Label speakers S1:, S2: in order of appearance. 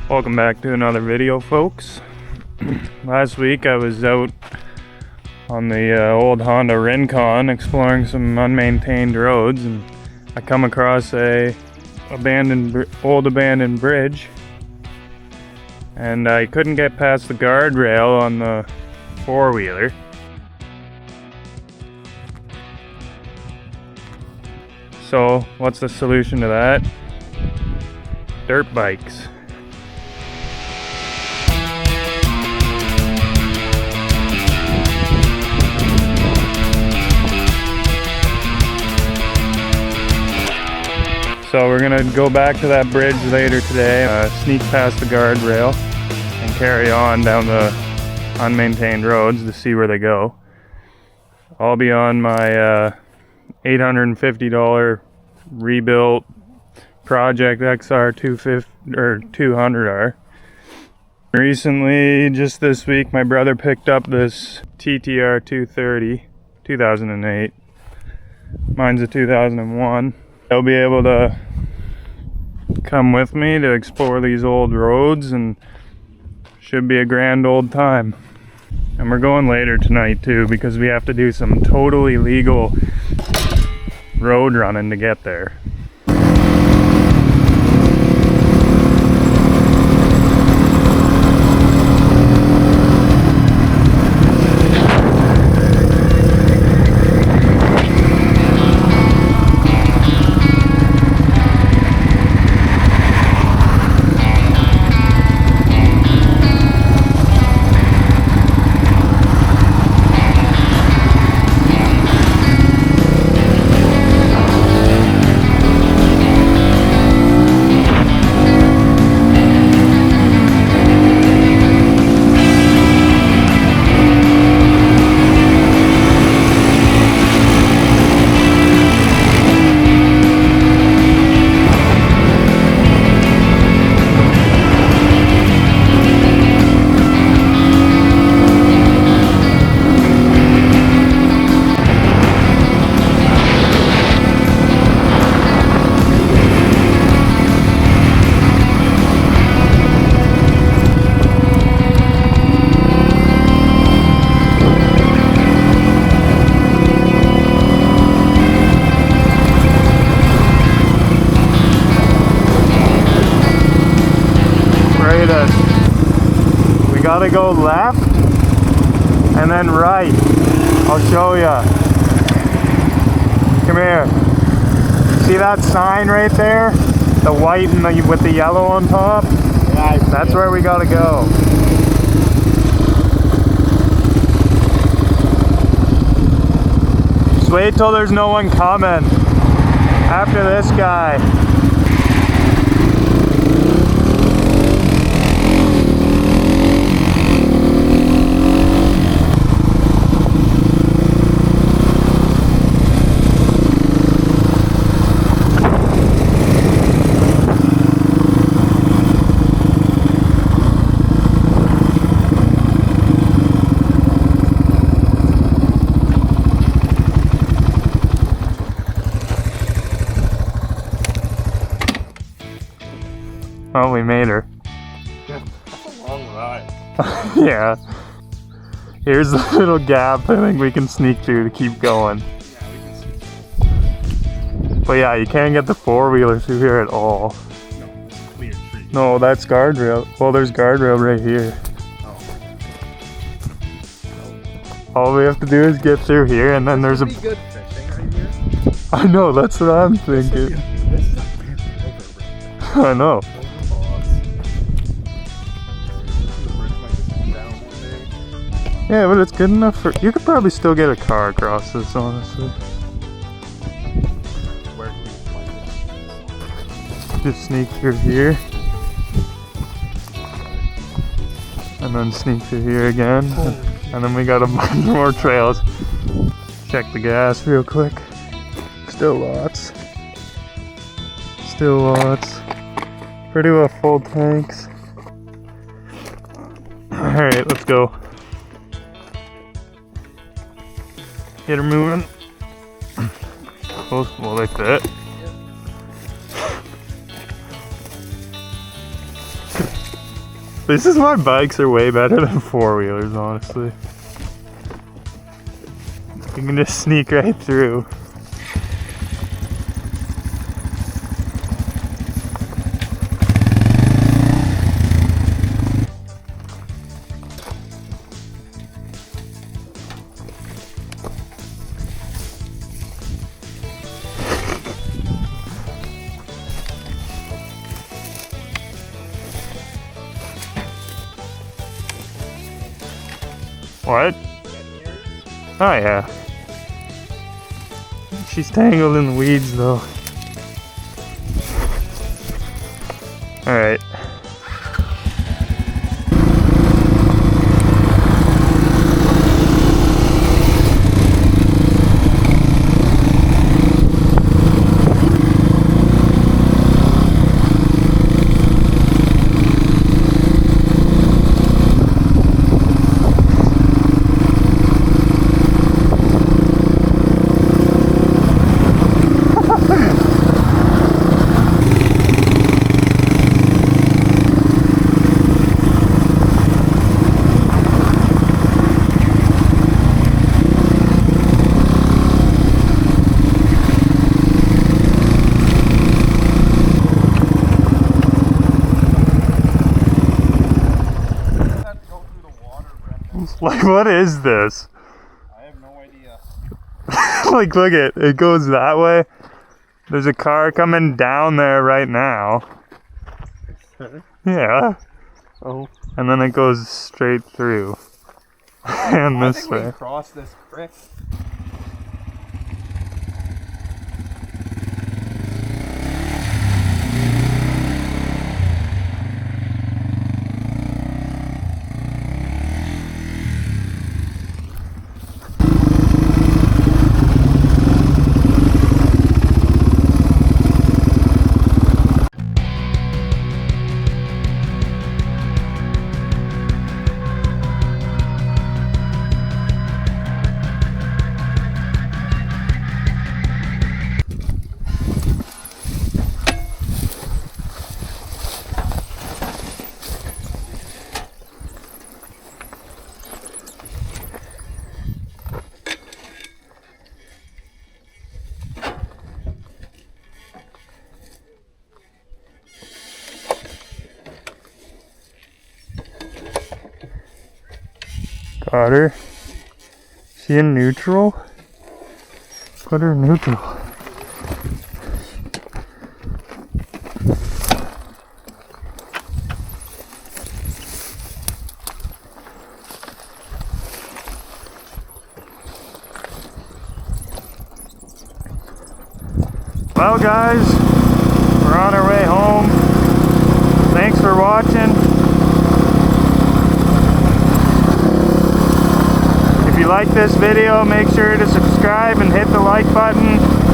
S1: Welcome back to another video, folks. Last week I was out on the old Honda Rincon exploring some unmaintained roads, and I come across a old abandoned bridge, and I couldn't get past the guardrail on the four-wheeler. So what's the solution to that? Dirt bikes. So we're gonna go back to that bridge later today, sneak past the guardrail and carry on down the unmaintained roads to see where they go. I'll be on my $850 rebuilt Project XR 200R. Recently, just this week, my brother picked up this TTR 230, 2008. Mine's a 2001. He'll be able to come with me to explore these old roads, and should be a grand old time. And we're going later tonight too, because we have to do some totally legal road running to get there. We gotta go left and then right. I'll show ya. Come here. See that sign right there? The white and with the yellow on top? Yeah, that's where we gotta go. Just wait till there's no one coming after this guy. Oh, we made her.
S2: Yeah, that's a long ride.
S1: Yeah. Here's the little gap I think we can sneak through to keep going.
S2: Yeah, we can see.
S1: But yeah, you can't get the four-wheeler through here at all.
S2: No, it's clear tree.
S1: No, that's guardrail. Well, there's guardrail right here.
S2: Oh.
S1: All we have to do is get through here, and then there's a...
S2: Pretty good fishing right here.
S1: I know, that's what I'm thinking.
S2: This is a fancy
S1: I know. Yeah, but it's good enough for... You could probably still get a car across this, honestly.
S2: Where can we find it?
S1: Just sneak through here. And then sneak through here again. And then we got a bunch more trails. Check the gas real quick. Still lots. Still lots. Pretty well full tanks. Alright, let's go. Get her moving. Close, well, they fit. This is why bikes are way better than four-wheelers, honestly. You can just sneak right through. What? Oh yeah. She's tangled in the weeds though. Alright. Like, what is this?
S2: I have no idea.
S1: Like, look it goes that way. There's a car coming down there right now. Yeah.
S2: Oh.
S1: And then it goes straight through. And
S2: I
S1: this
S2: think we
S1: way.
S2: can cross this creek.
S1: Got her. She in neutral? Put her in neutral. Well guys, we're on our way home. Thanks for watching. If you like this video, make sure to subscribe and hit the like button.